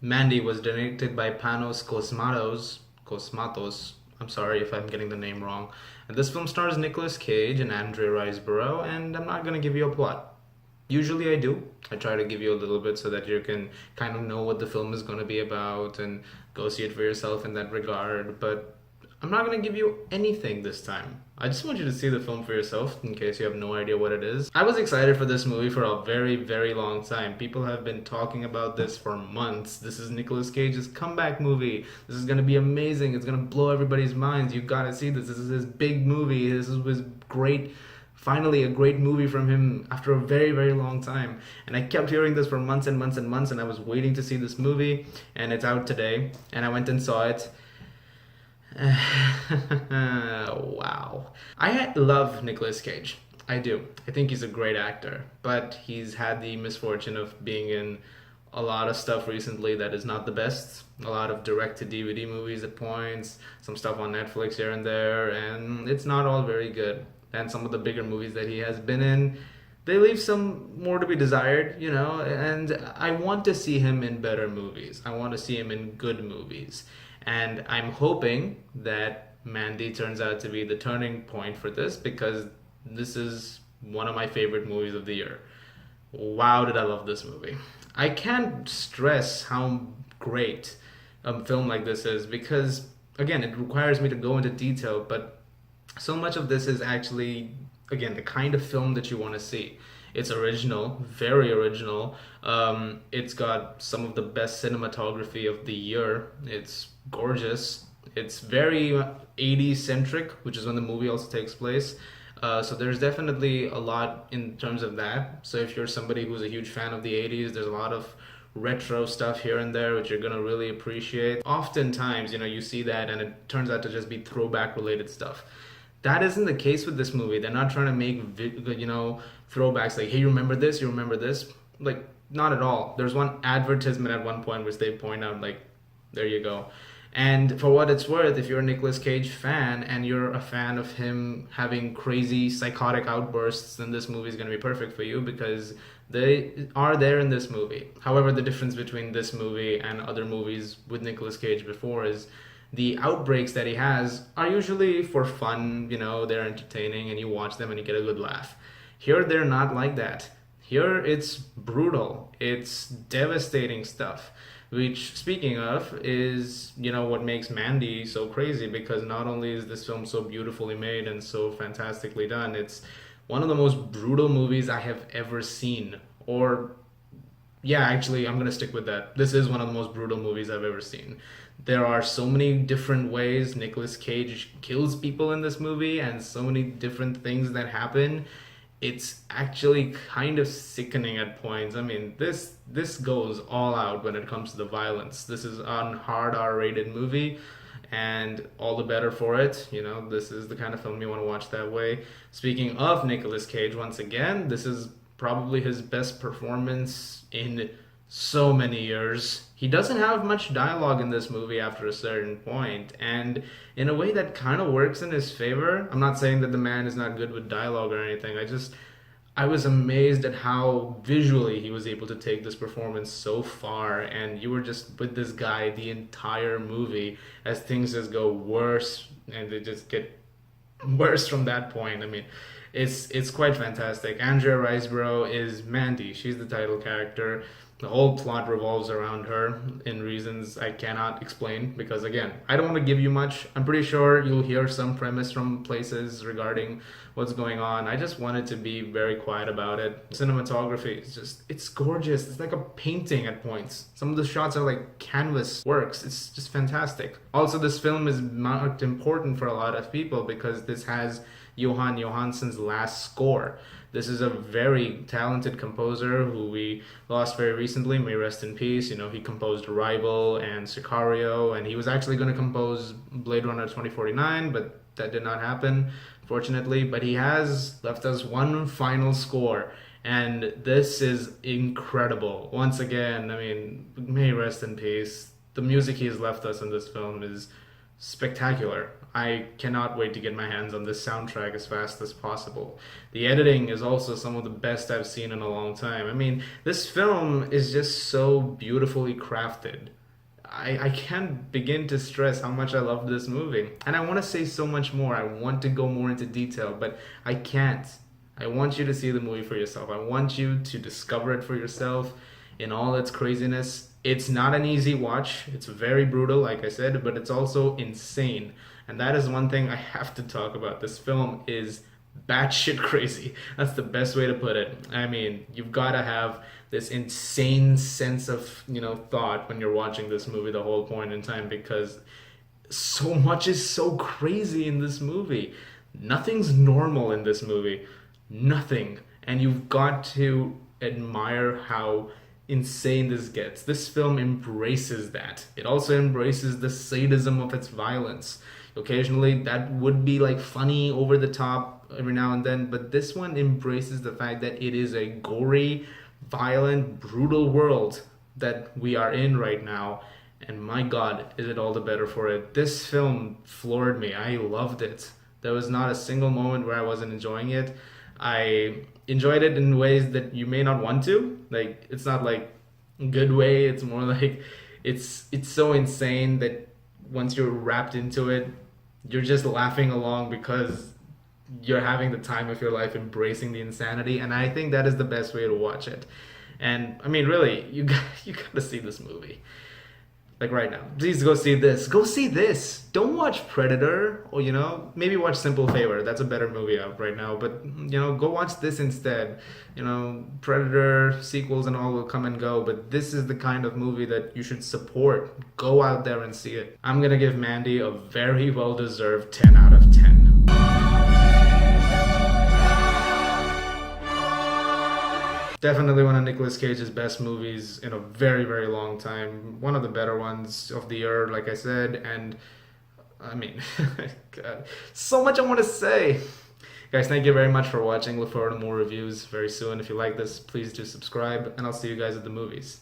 Mandy was directed by Panos Cosmatos. I'm sorry if I'm getting the name wrong. And this film stars Nicolas Cage and Andre Riseborough, and I'm not going to give you a plot. Usually I do. I try to give you a little bit so that you can kind of know what the film is going to be about and go see it for yourself in that regard. But I'm not going to give you anything this time. I just want you to see the film for yourself in case you have no idea what it is. I was excited for this movie for a very, very long time. People have been talking about this for months. This is Nicolas Cage's comeback movie. This is going to be amazing. It's going to blow everybody's minds. You got to see this. This is his big movie. This is his great, finally a great movie from him after a very, very long time. And I kept hearing this for months and months and months, and I was waiting to see this movie, and it's out today. And I went and saw it. Wow. I love Nicolas Cage. I do. I think he's a great actor, but he's had the misfortune of being in a lot of stuff recently that is not the best. A lot of direct to DVD movies at points, some stuff on Netflix here and there, and it's not all very good. And some of the bigger movies that he has been in, they leave some more to be desired, you know, and I want to see him in better movies. I want to see him in good movies. And I'm hoping that Mandy turns out to be the turning point for this, because this is one of my favorite movies of the year. Wow, did I love this movie. I can't stress how great a film like this is, because, again, it requires me to go into detail, but so much of this is actually, again, the kind of film that you want to see. It's original, very original. It's got some of the best cinematography of the year. It's gorgeous. It's very 80s centric, which is when the movie also takes place. So there's definitely a lot in terms of that. So if you're somebody who's a huge fan of the 80s, there's a lot of retro stuff here and there which you're gonna really appreciate. Oftentimes, you know, you see that and it turns out to just be throwback related stuff. That isn't the case with this movie. They're not trying to make, you know, throwbacks like, hey, you remember this? You remember this? Like, not at all. There's one advertisement at one point which they point out, like, there you go. And for what it's worth, if you're a Nicolas Cage fan and you're a fan of him having crazy psychotic outbursts, then this movie is going to be perfect for you, because they are there in this movie. However, the difference between this movie and other movies with Nicolas Cage before is the outbreaks that he has are usually for fun, you know, they're entertaining and you watch them and you get a good laugh. Here, they're not like that. Here, it's brutal. It's devastating stuff. Which, speaking of, is, you know, what makes Mandy so crazy, because not only is this film so beautifully made and so fantastically done, it's one of the most brutal movies I have ever seen. Or, yeah, actually, I'm gonna stick with that. This is one of the most brutal movies I've ever seen. There are so many different ways Nicolas Cage kills people in this movie, and so many different things that happen. It's actually kind of sickening at points. I mean, this goes all out when it comes to the violence. This is a hard R-rated movie, and all the better for it. You know, this is the kind of film you want to watch that way. Speaking of Nicolas Cage, once again, this is probably his best performance in so many years. He doesn't have much dialogue in this movie after a certain point, and in a way that kind of works in his favor. I'm not saying that the man is not good with dialogue or anything. I was amazed at how visually he was able to take this performance so far, and you were just with this guy the entire movie as things just go worse and they just get worse from that point. I mean, it's quite fantastic. Andrea Riseborough is Mandy. She's the title character. The whole plot revolves around her in reasons I cannot explain, because, again, I don't want to give you much. I'm pretty sure you'll hear some premise from places regarding what's going on. I just wanted to be very quiet about it. Cinematography is just, it's gorgeous. It's like a painting at points. Some of the shots are like canvas works. It's just fantastic. Also, this film is marked important for a lot of people because this has Johan Johansson's last score. This is a very talented composer who we lost very recently. May rest in peace. You know, he composed Arrival and Sicario, and he was actually going to compose Blade Runner 2049, but that did not happen, fortunately. But he has left us one final score, and this is incredible. Once again, I mean, may rest in peace. The music he has left us in this film is spectacular. I cannot wait to get my hands on this soundtrack as fast as possible. The editing is also some of the best I've seen in a long time. I mean, this film is just so beautifully crafted. I can't begin to stress how much I love this movie. And I want to say so much more. I want to go more into detail, but I can't. I want you to see the movie for yourself. I want you to discover it for yourself in all its craziness. It's not an easy watch. It's very brutal, like I said, but it's also insane. And that is one thing I have to talk about. This film is batshit crazy. That's the best way to put it. I mean, you've got to have this insane sense of, thought when you're watching this movie the whole point in time, because so much is so crazy in this movie. Nothing's normal in this movie. Nothing. And you've got to admire how insane this gets. This film embraces that. It also embraces the sadism of its violence. Occasionally that would be like funny, over the top every now and then, but this one embraces the fact that it is a gory, violent, brutal world that we are in right now. And my God, is it all the better for it. This film floored me. I loved it. There was not a single moment where I wasn't enjoying it. I enjoyed it in ways that you may not want to. Like, it's not like a good way. It's more like it's so insane that once you're wrapped into it, you're just laughing along because you're having the time of your life embracing the insanity. And I think that is the best way to watch it. And I mean, really, you got to see this movie. Like right now, please go see this. Go see this. Don't watch Predator, or maybe watch Simple Favor. That's a better movie out right now. But go watch this instead. Predator sequels and all will come and go, but this is the kind of movie that you should support. Go out there and see it. I'm gonna give Mandy a very well-deserved 10 out of 10. Definitely one of Nicolas Cage's best movies in a very, very long time. One of the better ones of the year, like I said. And I mean, God, so much I want to say. Guys, thank you very much for watching. Look forward to more reviews very soon. If you like this, please do subscribe, and I'll see you guys at the movies.